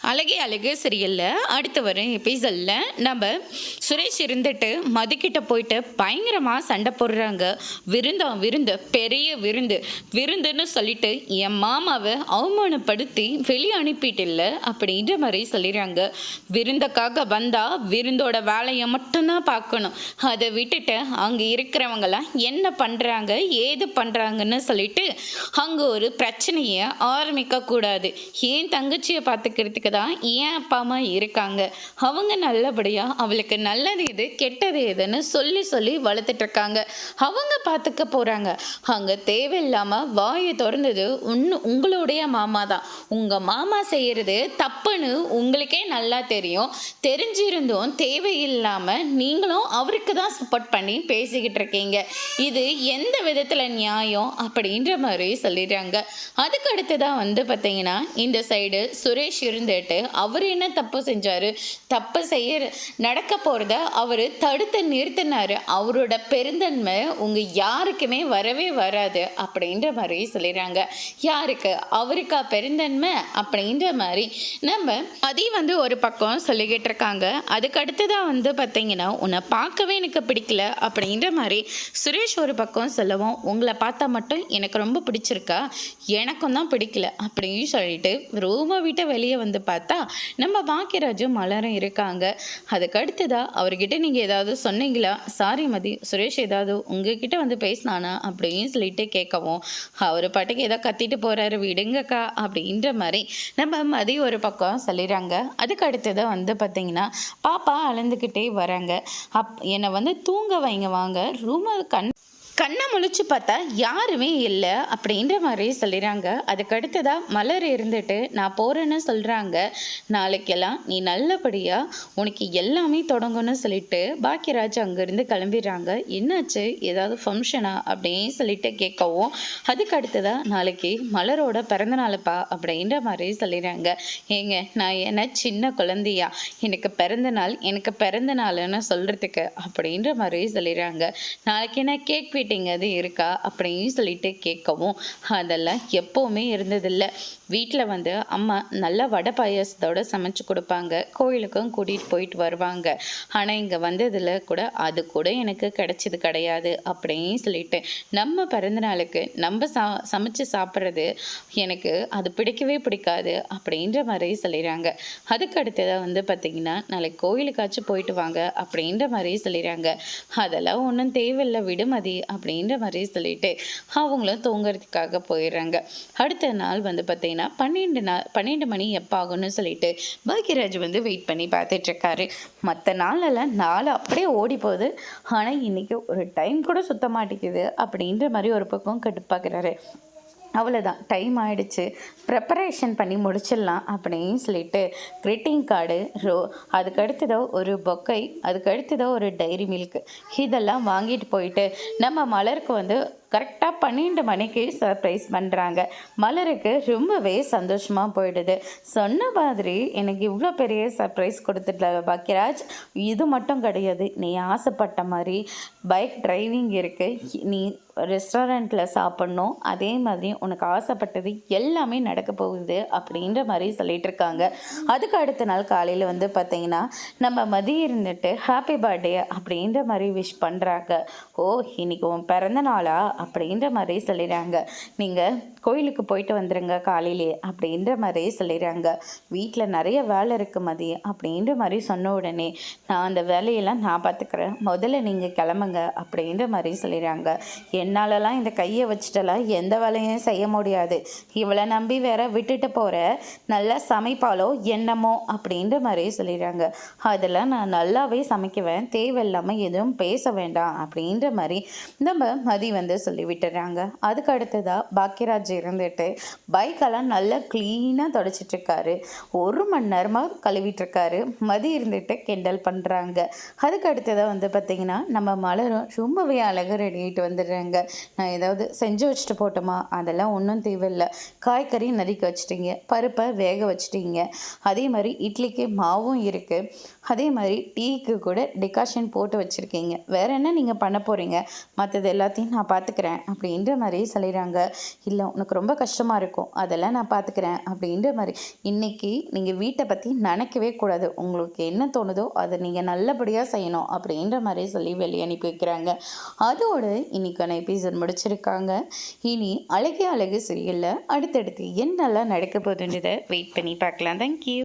அழகே அழகு சீரியல்ல அடுத்து வரும் எபிசோட்ல நம்ம சுரேஷ் இருந்துட்டு மதுக்கிட்ட போயிட்டு பயங்கரமாக சண்டை போடுறாங்க. விருந்து பெரிய விருந்துன்னு சொல்லிட்டு என் மாமாவை அவமானப்படுத்தி வெளியே அனுப்பிட்டில்ல அப்படின்ற மாதிரி சொல்லிடுறாங்க. விருந்துக்காக வந்தா விருந்தோட வேலையை மட்டும்தான் பார்க்கணும். அதை விட்டுட்டு அங்கே இருக்கிறவங்களாம் என்ன பண்ணுறாங்க ஏது பண்ணுறாங்கன்னு சொல்லிட்டு அங்கே ஒரு பிரச்சனையை ஆரம்பிக்க கூடாது. ஏன் தங்கச்சியை பார்த்துக்கிறதுக்கு தான் ஏன் அப்பா அம்மா இருக்காங்க. அவங்க நல்லபடியாக அவளுக்கு நல்லது எது கெட்டது எதுன்னு சொல்லி சொல்லி வளர்த்துட்டு இருக்காங்க. அவங்க பார்த்துக்க போகிறாங்க. அங்கே தேவையில்லாமல் வாயை திறந்தது உங்களுடைய மாமா தான். உங்கள் மாமா செய்கிறது தப்புன்னு உங்களுக்கே நல்லா தெரியும். தெரிஞ்சிருந்தும் தேவையில்லாமல் நீங்களும் அவருக்கு தான் சப்போர்ட் பண்ணி பேசிக்கிட்டு இருக்கீங்க. இது எந்த விதத்தில் நியாயம் அப்படின்ற மாதிரி சொல்லிடுறாங்க. அதுக்கு அடுத்து தான் பார்த்தீங்கன்னா இந்த சைடு சுரேஷ் இருந்துட்டு அவர் என்ன தப்பு செஞ்சாரு, தப்பு நடக்க போறத அவர் தடுத்து நிறுத்தினாரு. அவரோட பெருந்தன்மை உங்க யாருக்குமே வரவே வராது அப்படின்ற மாதிரி சொல்லிடுறாங்க. யாருக்கு? அவருக்கா பெருந்தன்மை அப்படின்ற மாதிரி நம்ம அதையும் ஒரு பக்கம் சொல்லிக்கிட்டு இருக்காங்க. அதுக்கு அடுத்துதான் பார்த்தீங்கன்னா உன்னை பார்க்கவே எனக்கு பிடிக்கல அப்படின்ற மாதிரி சுரேஷ் ஒரு பக்கம் சொல்லவும், உங்களை பார்த்தா மட்டும் எனக்கு ரொம்ப பிடிச்சிருக்கா, எனக்கும் தான் பிடிக்கல அப்படின்னு சொல்லிட்டு ரூமை விட்டு வெளியே பார்த்தா நம்ம பாக்கியராஜும் மலரும் இருக்காங்க. அதுக்கு அடுத்ததா அவர்கிட்ட நீங்கள் ஏதாவது சொன்னீங்களா? சாரி மதி, சுரேஷ் ஏதாவது உங்ககிட்ட பேசினானா அப்படின்னு சொல்லிட்டு கேட்கவும், அவர் பாட்டுக்கு ஏதோ கத்திட்டு போகிறாரு விடுங்கக்கா அப்படின்ற மாதிரி நம்ம மதி ஒரு பக்கம் சொல்லிடுறாங்க. அதுக்கு அடுத்ததான் பார்த்தீங்கன்னா பாப்பா அழுந்துக்கிட்டே வராங்க. என்னை தூங்க வைங்க, வாங்க ரூமை கண்ணை முழிச்சு பார்த்தா யாருமே இல்லை அப்படின்ற மாதிரி சொல்லிடுறாங்க. அதுக்கு அடுத்ததாக மலர் இருந்துட்டு நான் போகிறேன்னு சொல்கிறாங்க. நாளைக்கெல்லாம் நீ நல்லபடியாக உனக்கு எல்லாமே தொடங்கும்னு சொல்லிட்டு பாக்கியராஜ் அங்கேருந்து கிளம்பிடுறாங்க. என்னாச்சு, ஏதாவது ஃபங்க்ஷனா அப்படின்னு சொல்லிட்டு கேட்கவும், அதுக்கு அடுத்ததாக நாளைக்கு மலரோட பிறந்தநாளுப்பா அப்படின்ற மாதிரி சொல்லிடுறாங்க. ஏங்க நான் என்ன சின்ன குழந்தையா, எனக்கு பிறந்த நாள்னு சொல்கிறதுக்கு அப்படின்ற மாதிரி சொல்லிடுறாங்க. நாளைக்கு என்ன கேக் அது இருக்கா அப்படின்னு சொல்லிட்டு கேட்கவும், அதெல்லாம் எப்பவுமே இருந்ததில்லை. வீட்டில் அம்மா நல்ல வடை பாயாசத்தோட சமைச்சு கொடுப்பாங்க, கோயிலுக்கும் கூட்டிகிட்டு போயிட்டு வருவாங்க. ஆனால் இங்கே வந்ததில் கூட அது கூட எனக்கு கிடைச்சது கிடையாது அப்படின்னு சொல்லிட்டு நம்ம பிறந்தநாளுக்கு நம்ம சமைச்சு சாப்பிட்றது எனக்கு அது பிடிக்கவே பிடிக்காது அப்படின்ற மாதிரி சொல்லிடுறாங்க. அதுக்கு அடுத்ததாக பார்த்தீங்கன்னா நாளைக்கு கோயிலுக்காச்சும் போயிட்டு வாங்க அப்படின்ற மாதிரி சொல்லிடுறாங்க. அதெல்லாம் ஒன்றும் தேவையில்லை விடுமதி அப்படின்ற மாதிரி சொல்லிட்டு அவங்களும் தூங்குறதுக்காக போயிடுறாங்க. அடுத்த நாள் பார்த்தீங்கன்னா 12 மணி எப்போ ஆகும்னு சொல்லிட்டு பாக்கியராஜ் வெயிட் பண்ணி பார்த்துட்டு இருக்காரு. மற்ற நாளெல்லாம் நாள் அப்படியே ஓடி போகுது, ஆனால் இன்னைக்கு ஒரு டைம் கூட சுத்த மாட்டேங்குது அப்படின்ற மாதிரி ஒரு பக்கம் கட்டுப்பாக்குறாரு. அவ்வளோதான், டைம் ஆகிடுச்சு, ப்ரிப்பரேஷன் பண்ணி முடிச்சிடலாம் அப்படின்னு சொல்லிட்டு க்ரீட்டிங் கார்டு, அதுக்கு அடுத்ததோ ஒரு பொக்கை, அதுக்கு அடுத்ததோ ஒரு டைரி மில்க் இதெல்லாம் வாங்கிட்டு போயிட்டு நம்ம மலருக்கு கரெக்டாக 12 மணிக்கு சர்ப்ரைஸ் பண்ணுறாங்க. மலருக்கு ரொம்பவே சந்தோஷமாக போயிடுது. சொன்ன மாதிரி எனக்கு இவ்வளோ பெரிய சர்ப்ரைஸ் கொடுத்துட்ட பாக்கியராஜ், இது மட்டும் கிடையாது, நீ ஆசைப்பட்ட மாதிரி பைக் டிரைவிங் இருக்குது, நீ ரெஸ்டாரண்ட்டில் சாப்பிட்ணும், அதே மாதிரி உனக்கு ஆசைப்பட்டது எல்லாமே நடக்க போகுது அப்படின்ற மாதிரி சொல்லிட்டு இருக்காங்க. அதுக்கு அடுத்த நாள் காலையில் பார்த்தீங்கன்னா நம்ம மதியம் இருந்துட்டு ஹாப்பி பர்த்டே அப்படின்ற மாதிரி விஷ் பண்ணுறாங்க. ஓ, இன்னைக்கு உன் பிறந்த நாளா அப்படின்ற மாதிரி சொல்லிடுறாங்க. நீங்கள் கோயிலுக்கு போயிட்டு வந்துடுங்க காலையிலே அப்படின்ற மாதிரி சொல்லிடுறாங்க. வீட்டில் நிறைய வேலை இருக்குது மதி அப்படின்ற மாதிரி சொன்ன உடனே, நான் அந்த வேலையெல்லாம் நான் பார்த்துக்கிறேன், முதல்ல நீங்கள் கிளம்புங்க அப்படின்ற மாதிரி சொல்லிடுறாங்க. என்னாலலாம் இந்த கையை வச்சுட்டலாம் எந்த வேலையும் செய்ய முடியாது, இவளை நம்பி வேற விட்டுட்டு போகிற, நல்லா சமைப்பாலோ என்னமோ அப்படின்ற மாதிரி சொல்லிடுறாங்க. அதெல்லாம் நான் நல்லாவே சமைக்குவேன், தேவையில்லாமல் எதுவும் பேச வேண்டாம் அப்படின்ற மாதிரி நம்ம மதி சொல்லி விட்டுறாங்க. அதுக்கு அடுத்ததாக பாக்கியராஜ் இருந்துட்டு பைக்கெல்லாம் நல்லா க்ளீனாக தொடச்சிட்ருக்காரு. 1 மணி நேரமாக கழுவிட்டுருக்காரு. மதி இருந்துட்டு கிண்டல் பண்ணுறாங்க. அதுக்கு அடுத்ததாக பார்த்தீங்கன்னா நம்ம மலரும் ரொம்பவே அழகாக ரெடிட்டு வந்துடுறாங்க. நான் ஏதாவது செஞ்சு வச்சுட்டு போட்டோமா? அதெல்லாம் ஒன்றும் தேவையில்லை, காய்கறி நறுக்கி வச்சுட்டீங்க, பருப்பை வேக வச்சுட்டீங்க, அதே மாதிரி இட்லிக்கு மாவும் இருக்குது, அதே மாதிரி டீக்கு கூட டிகாஷன் போட்டு வச்சுருக்கீங்க, வேறு என்ன நீங்கள் பண்ண போகிறீங்க, மற்றது எல்லாத்தையும் நான் பார்த்துக்கிறேன் அப்படின்ற மாதிரி சொல்லிடுறாங்க. இல்லை உனக்கு ரொம்ப கஷ்டமாக இருக்கும், அதெல்லாம் நான் பார்த்துக்கிறேன் அப்படின்ற மாதிரி. இன்றைக்கி நீங்கள் வீட்டை பற்றி நினைக்கவே கூடாது, உங்களுக்கு என்ன தோணுதோ அதை நீங்கள் நல்லபடியாக செய்யணும் அப்படின்ற மாதிரி சொல்லி வெளியே அனுப்பி வைக்கிறாங்க. அதோடு இன்றைக்கான எபிசோட் முடிச்சிருக்காங்க. இனி அழகே அழகு சீரியலில் அடுத்தடுத்து என்னெல்லாம் நடக்க போகுதுன்றதை வெயிட் பண்ணி பார்க்கலாம். தேங்க்யூ.